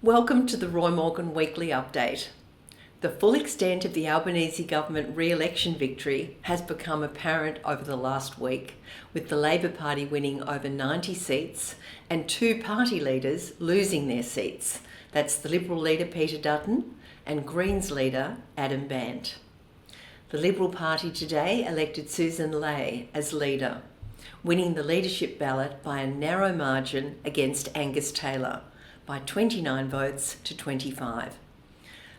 Welcome to the Roy Morgan Weekly Update. The full extent of the Albanese government re-election victory has become apparent over the last week, with the Labor Party winning over 90 seats and two party leaders losing their seats. That's the Liberal leader Peter Dutton and Greens leader Adam Bandt. The Liberal Party today elected Susan Ley as leader, winning the leadership ballot by a narrow margin against Angus Taylor, by 29 votes to 25.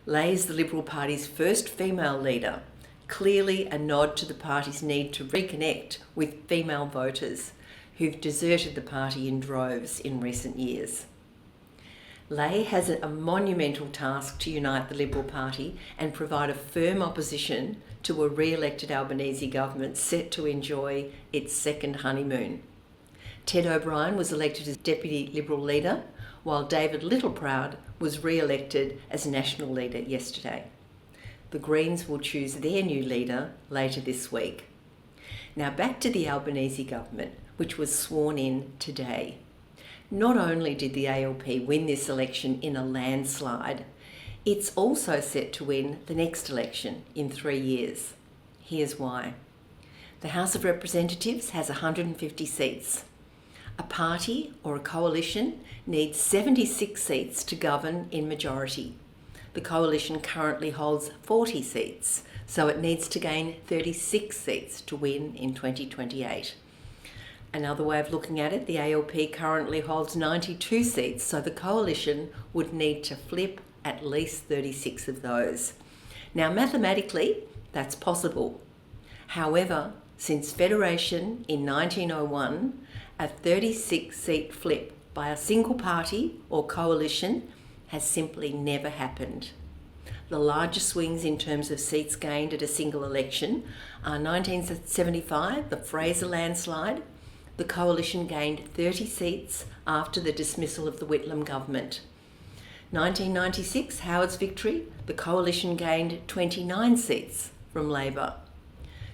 Ley is the Liberal Party's first female leader, clearly a nod to the party's need to reconnect with female voters who've deserted the party in droves in recent years. Ley has a monumental task to unite the Liberal Party and provide a firm opposition to a re-elected Albanese government set to enjoy its second honeymoon. Ted O'Brien was elected as Deputy Liberal leader, while David Littleproud was re-elected as National Leader yesterday. The Greens will choose their new leader later this week. Now back to the Albanese government, which was sworn in today. Not only did the ALP win this election in a landslide, it's also set to win the next election in 3 years. Here's why. The House of Representatives has 150 seats. A party or a coalition needs 76 seats to govern in majority. The coalition currently holds 40 seats, so it needs to gain 36 seats to win in 2028. Another way of looking at it, the ALP currently holds 92 seats, so the coalition would need to flip at least 36 of those. Now, mathematically, that's possible. However, since Federation in 1901, a 36-seat flip by a single party or coalition has simply never happened. The largest swings in terms of seats gained at a single election are 1975, the Fraser landslide. The coalition gained 30 seats after the dismissal of the Whitlam government. 1996, Howard's victory, the coalition gained 29 seats from Labor.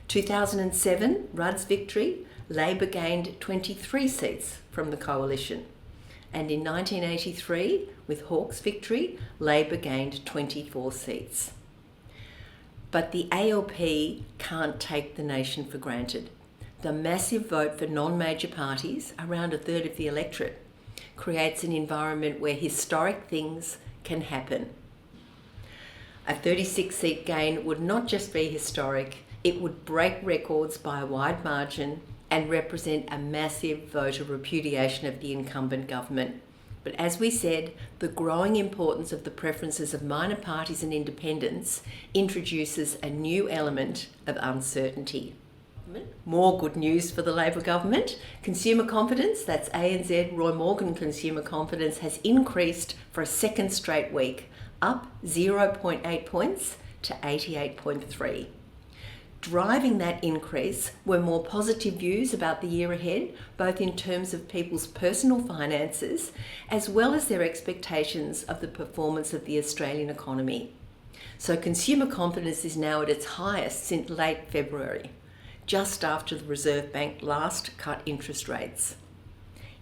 2007, Rudd's victory, Labor gained 23 seats from the coalition. And in 1983, with Hawke's victory, Labor gained 24 seats. But the ALP can't take the nation for granted. The massive vote for non-major parties, around a third of the electorate, creates an environment where historic things can happen. A 36-seat gain would not just be historic, it would break records by a wide margin and represent a massive vote of repudiation of the incumbent government. But as we said, the growing importance of the preferences of minor parties and independents introduces a new element of uncertainty. More good news for the Labor government. Consumer confidence, that's ANZ Roy Morgan Consumer Confidence, has increased for a second straight week, up 0.8 points to 88.3. Driving that increase were more positive views about the year ahead, both in terms of people's personal finances as well as their expectations of the performance of the Australian economy. So consumer confidence is now at its highest since late February, just after the Reserve Bank last cut interest rates.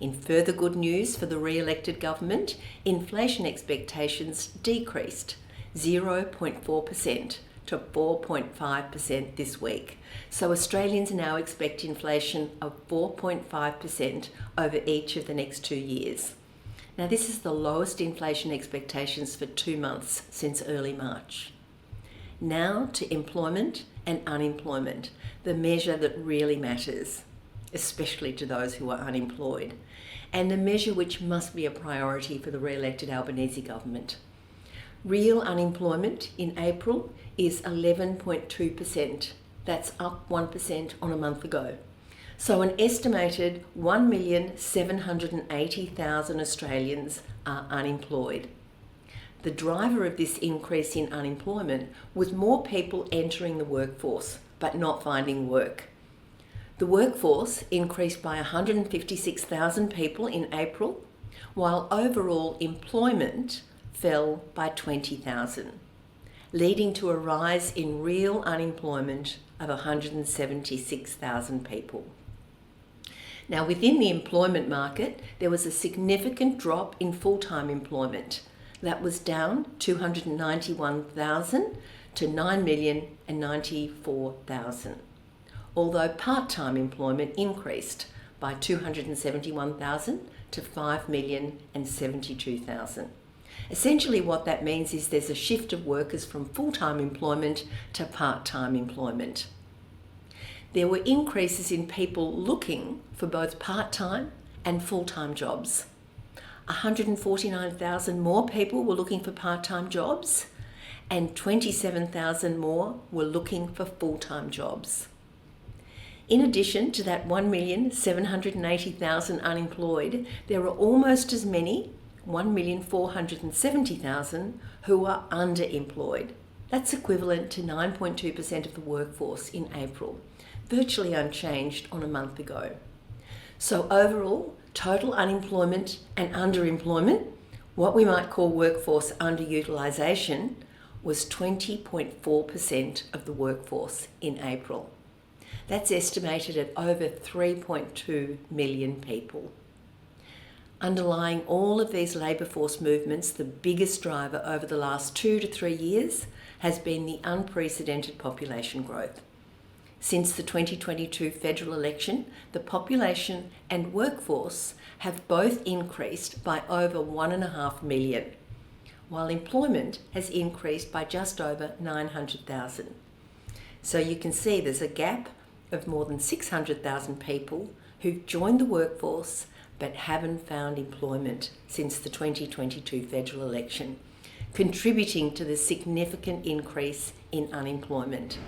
In further good news for the re-elected government, inflation expectations decreased 0.4% to 4.5% this week. So Australians now expect inflation of 4.5% over each of the next 2 years. Now, this is the lowest inflation expectations for 2 months since early March. Now to employment and unemployment, the measure that really matters, especially to those who are unemployed, and the measure which must be a priority for the re-elected Albanese government. Real unemployment in April is 11.2%. That's up 1% on a month ago. So an estimated 1,780,000 Australians are unemployed. The driver of this increase in unemployment was more people entering the workforce but not finding work. The workforce increased by 156,000 people in April, while overall employment fell by 20,000, leading to a rise in real unemployment of 176,000 people. Now, within the employment market, there was a significant drop in full-time employment. That was down 291,000 to 9,094,000. Although part-time employment increased by 271,000 to 5,072,000. Essentially what that means is there's a shift of workers from full-time employment to part-time employment. There were increases in people looking for both part-time and full-time jobs. 149,000 more people were looking for part-time jobs and 27,000 more were looking for full-time jobs. In addition to that 1,780,000 unemployed, there are almost as many, 1,470,000, who are underemployed. That's equivalent to 9.2% of the workforce in April, virtually unchanged on a month ago. So overall, total unemployment and underemployment, what we might call workforce underutilisation, was 20.4% of the workforce in April. That's estimated at over 3.2 million people. Underlying all of these labour force movements, the biggest driver over the last 2 to 3 years has been the unprecedented population growth. Since the 2022 federal election, the population and workforce have both increased by over 1.5 million, while employment has increased by just over 900,000. So you can see there's a gap of more than 600,000 people who've joined the workforce but haven't found employment since the 2022 federal election, contributing to the significant increase in unemployment.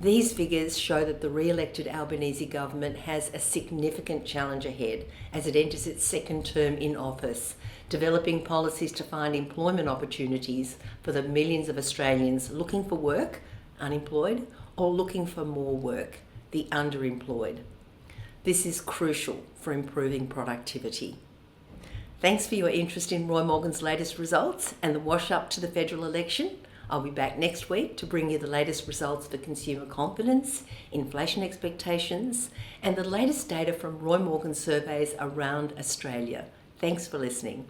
These figures show that the re-elected Albanese government has a significant challenge ahead as it enters its second term in office, developing policies to find employment opportunities for the millions of Australians looking for work, unemployed, or looking for more work, the underemployed. This is crucial for improving productivity. Thanks for your interest in Roy Morgan's latest results and the wash up to the federal election. I'll be back next week to bring you the latest results for consumer confidence, inflation expectations, and the latest data from Roy Morgan surveys around Australia. Thanks for listening.